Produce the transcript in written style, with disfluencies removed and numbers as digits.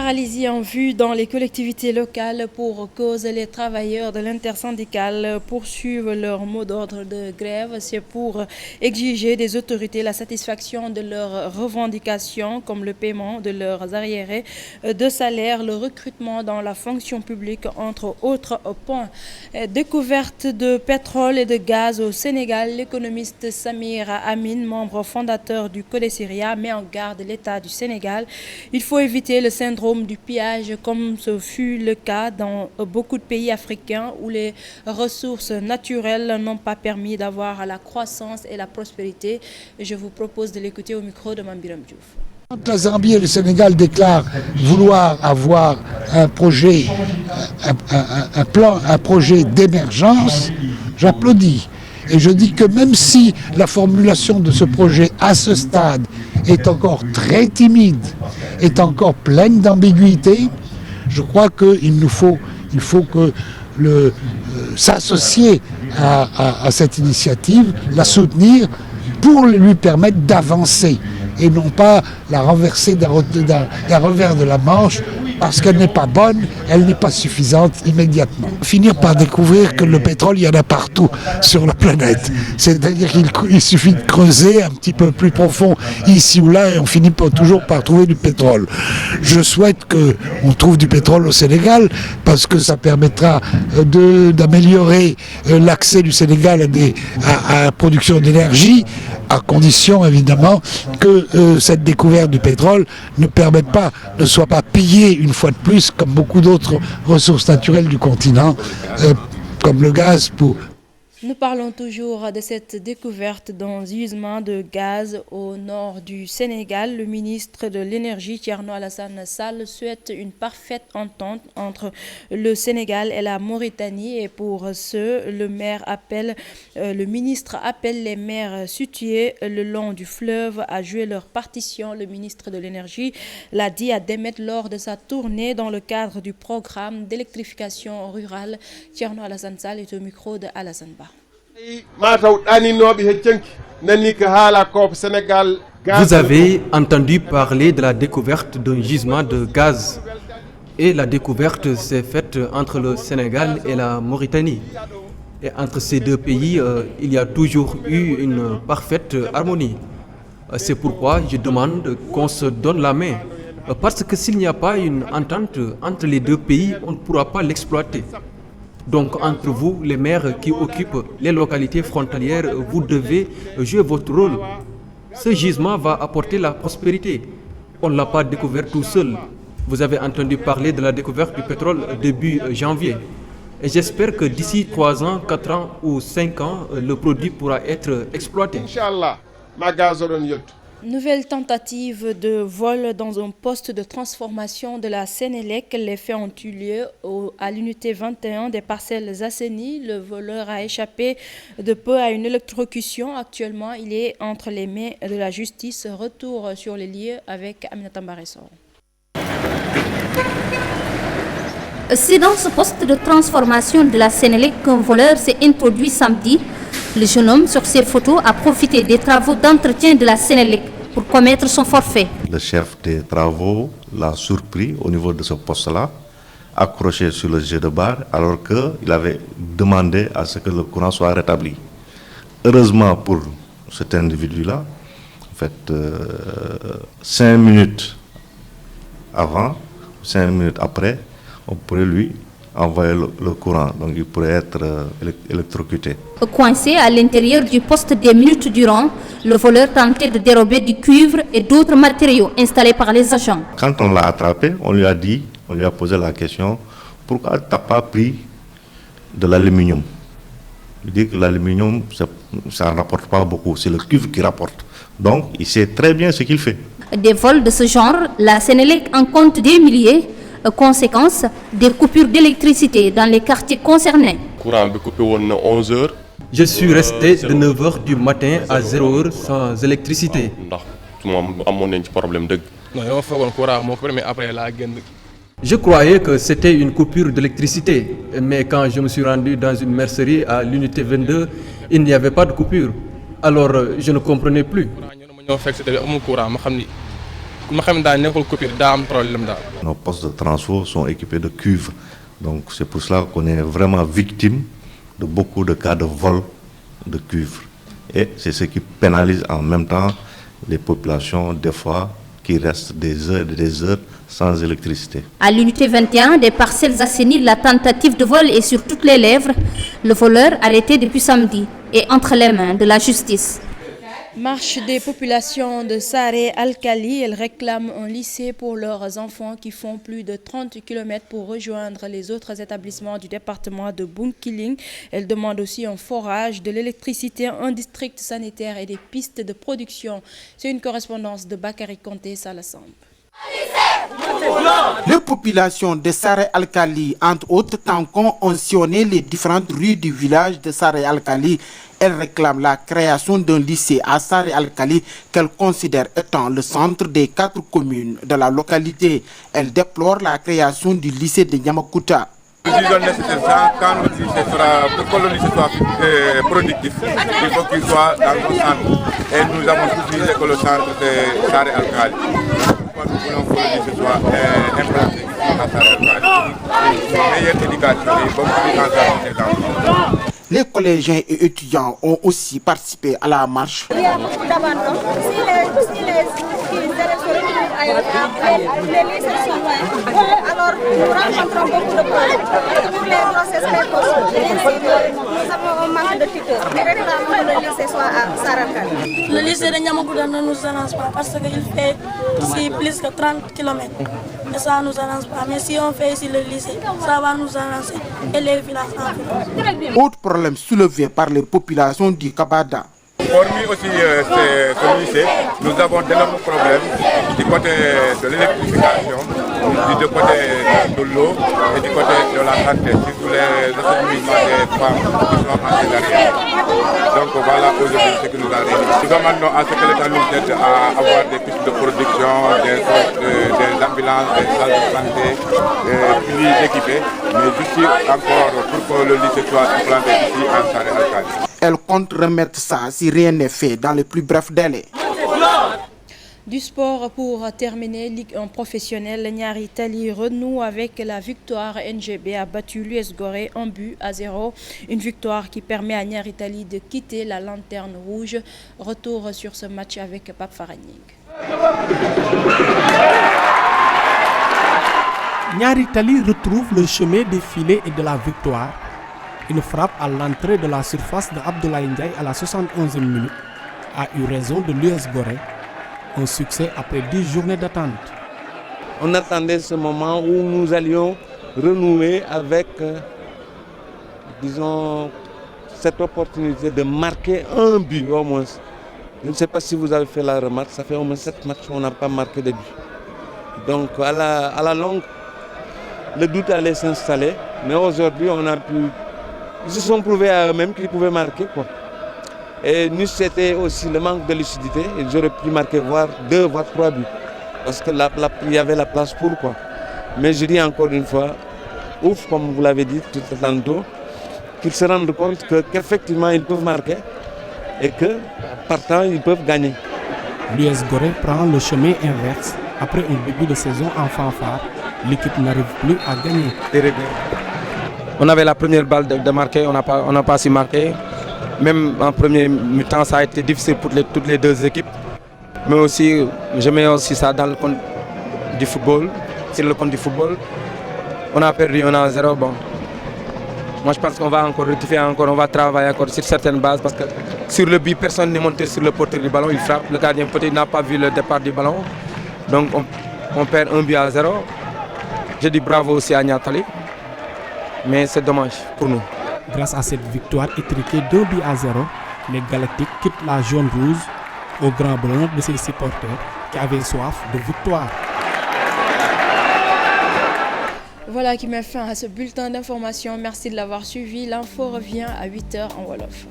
paralysie en vue dans les collectivités locales pour cause les travailleurs de l'intersyndicale poursuivent leur mot d'ordre de grève. C'est pour exiger des autorités la satisfaction de leurs revendications comme le paiement de leurs arriérés de salaire, le recrutement dans la fonction publique, entre autres points. Découverte de pétrole et de gaz au Sénégal, l'économiste Samir Amin, membre fondateur du Codesiria, met en garde l'État du Sénégal. Il faut éviter le syndrome du pillage comme ce fut le cas dans beaucoup de pays africains où les ressources naturelles n'ont pas permis d'avoir la croissance et la prospérité. Je vous propose de l'écouter au micro de Mambiram Diouf. Quand la Zambie et le Sénégal déclarent vouloir avoir un projet, un projet d'émergence, j'applaudis. Et je dis que même si la formulation de ce projet à ce stade est encore très timide, est encore pleine d'ambiguïté, je crois qu'il faut s'associer à cette initiative, la soutenir pour lui permettre d'avancer et non pas la renverser d'un revers de la manche parce qu'elle n'est pas bonne, elle n'est pas suffisante immédiatement. Finir par découvrir que le pétrole, il y en a partout sur la planète. C'est-à-dire qu'il suffit de creuser un petit peu plus profond ici ou là et on finit toujours par trouver du pétrole. Je souhaite qu'on trouve du pétrole au Sénégal parce que ça permettra d'améliorer l'accès du Sénégal à la production d'énergie, à condition évidemment que cette découverte du pétrole ne soit pas pillée une fois de plus comme beaucoup d'autres ressources naturelles du continent, comme le gaz. Nous parlons toujours de cette découverte d'un gisement de gaz au nord du Sénégal. Le ministre de l'Énergie, Thierno Alassane Sall, souhaite une parfaite entente entre le Sénégal et la Mauritanie. Et pour ce, le ministre appelle les maires situés le long du fleuve à jouer leur partition. Le ministre de l'Énergie l'a dit à Demet lors de sa tournée dans le cadre du programme d'électrification rurale. Thierno Alassane Sall est au micro de Alassane Ba. Vous avez entendu parler de la découverte d'un gisement de gaz et la découverte s'est faite entre le Sénégal et la Mauritanie. Et entre ces deux pays, il y a toujours eu une parfaite harmonie. C'est pourquoi je demande qu'on se donne la main. Parce que s'il n'y a pas une entente entre les deux pays, on ne pourra pas l'exploiter. Donc entre vous, les maires qui occupent les localités frontalières, vous devez jouer votre rôle. Ce gisement va apporter la prospérité. On ne l'a pas découvert tout seul. Vous avez entendu parler de la découverte du pétrole début janvier. Et j'espère que d'ici 3 ans, 4 ans ou 5 ans, le produit pourra être exploité. Nouvelle tentative de vol dans un poste de transformation de la Sénélec. Les faits ont eu lieu à l'unité 21 des Parcelles Assainies. Le voleur a échappé de peu à une électrocution. Actuellement, il est entre les mains de la justice. Retour sur les lieux avec Aminata Mbaressor. C'est dans ce poste de transformation de la Sénélec qu'un voleur s'est introduit samedi. Le jeune homme, sur ses photos, a profité des travaux d'entretien de la Sénélec pour commettre son forfait. Le chef des travaux l'a surpris au niveau de ce poste-là, accroché sur le jet de barre, alors qu'il avait demandé à ce que le courant soit rétabli. Heureusement pour cet individu-là, en fait, 5 minutes avant, 5 minutes après, on pourrait lui envoyer le courant, donc il pourrait être électrocuté. Coincé à l'intérieur du poste des minutes durant, le voleur tentait de dérober du cuivre et d'autres matériaux installés par les agents. Quand on l'a attrapé, on lui a posé la question, pourquoi tu n'as pas pris de l'aluminium? Il dit que l'aluminium, ça ne rapporte pas beaucoup, c'est le cuivre qui rapporte. Donc il sait très bien ce qu'il fait. Des vols de ce genre, la Sénélec en compte des milliers. Conséquence, des coupures d'électricité dans les quartiers concernés. Je suis resté de 9h du matin à 0h sans électricité. Je croyais que c'était une coupure d'électricité, mais quand je me suis rendu dans une mercerie à l'unité 22, il n'y avait pas de coupure. Alors je ne comprenais plus. Nos postes de transfo sont équipés de cuivre. Donc c'est pour cela qu'on est vraiment victime de beaucoup de cas de vol de cuivre. Et c'est ce qui pénalise en même temps les populations, des fois, qui restent des heures et des heures sans électricité. À l'unité 21, des parcelles assainies, la tentative de vol est sur toutes les lèvres. Le voleur arrêté depuis samedi est entre les mains de la justice. Marche des populations de Saré Alkali. Elles réclament un lycée pour leurs enfants qui font plus de 30 km pour rejoindre les autres établissements du département de Bunkiling. Elles demandent aussi un forage, de l'électricité, un district sanitaire et des pistes de production. C'est une correspondance de Bakary Conté Salassambe. Les populations de Saré Alkali, entre autres tampons, ont sillonné les différentes rues du village de Saré Alkali. Elles réclament la création d'un lycée à Saré Alkali qu'elles considèrent étant le centre des 4 communes de la localité. Elles déplorent la création du lycée de Nyamakuta. Nous disons nécessaire quand le lycée sera, pour que le lycée soit productif, il faut qu'il soit dans le centre. Et nous avons tous dit que le centre de Saré Alkali. Nous voulons que le lycée soit implanté à Saré Alkali. Une meilleure éducation et bonne éducation des enfants. Les collégiens et étudiants ont aussi participé à la marche. Il y a beaucoup d'abandon. Si les élèves se retrouvent ailleurs, les lycées sont loin. Alors nous rencontrons beaucoup de problèmes. Pour les grossesses précoces, nous avons un manque de tuteurs. Nous réclamons que le lycée soit à Sarakal. Le lycée de Nyamakuda ne nous arrange pas parce qu'il fait ici plus que 30 km. Et ça ne nous arrange pas. Mais si on fait ici le lycée, ça va nous arranger. Et les villages environnants. Autre problème soulevé par les populations du Kabada. Hormis aussi ce lycée, nous avons d'énormes problèmes du côté de l'électrification, du côté de l'eau et du côté de la santé, surtout les assainissements des femmes qui sont en césarienne. Donc voilà aujourd'hui ce que nous avons réuni. Nous demandons à ce que l'État nous aide à avoir des pistes de production, des ambulances, des salles de santé plus équipées, mais aussi encore pour que le lycée soit implanté ici en Saré Alkali. Elle compte remettre ça si rien n'est fait dans les plus brefs délais. Du sport pour terminer, Ligue 1 professionnelle, Niary Tally renoue avec la victoire. NGB a battu l'US Gorée 1-0. Une victoire qui permet à Niary Tally de quitter la lanterne rouge. Retour sur ce match avec Pape Faragning. Niary Tally retrouve le chemin des filets et de la victoire. Une frappe à l'entrée de la surface de Abdoulaye Ndiaye à la 71e minute a eu raison de l'US Gorée. Un succès après 10 journées d'attente. On attendait ce moment où nous allions renouer avec, disons, cette opportunité de marquer un but au moins. Je ne sais pas si vous avez fait la remarque, ça fait au moins 7 matchs qu'on n'a pas marqué de but. Donc à la longue, le doute allait s'installer, mais aujourd'hui on a pu... Ils se sont prouvés à eux-mêmes qu'ils pouvaient marquer, quoi. Et nous, c'était aussi le manque de lucidité. Ils auraient pu marquer voire 2, voire 3 buts. Parce qu'il y avait la place pour, quoi. Mais je dis encore une fois, ouf, comme vous l'avez dit tout tantôt, qu'ils se rendent compte qu'effectivement ils peuvent marquer et que, partant, ils peuvent gagner. L'US Gorée prend le chemin inverse. Après un début de saison en fanfare, l'équipe n'arrive plus à gagner. On avait la première balle de marquer, on n'a pas su marquer. Même en premier mi-temps, ça a été difficile pour toutes les deux équipes. Mais aussi, je mets aussi ça dans le compte du football. Sur le compte du football, on a perdu 1-0. Bon. Moi, je pense qu'on va encore rectifier, on va travailler encore sur certaines bases. Parce que sur le but, personne n'est monté sur le porteur du ballon, il frappe. Le gardien peut-être n'a pas vu le départ du ballon. Donc on perd 1-0. Je dis bravo aussi à Niary Tally. Mais c'est dommage pour nous. Grâce à cette victoire étriquée 2-0, les Galactiques quittent la jaune-rouge au grand bonheur de ses supporters qui avaient soif de victoire. Voilà qui met fin à ce bulletin d'information. Merci de l'avoir suivi. L'info revient à 8h en Wolof.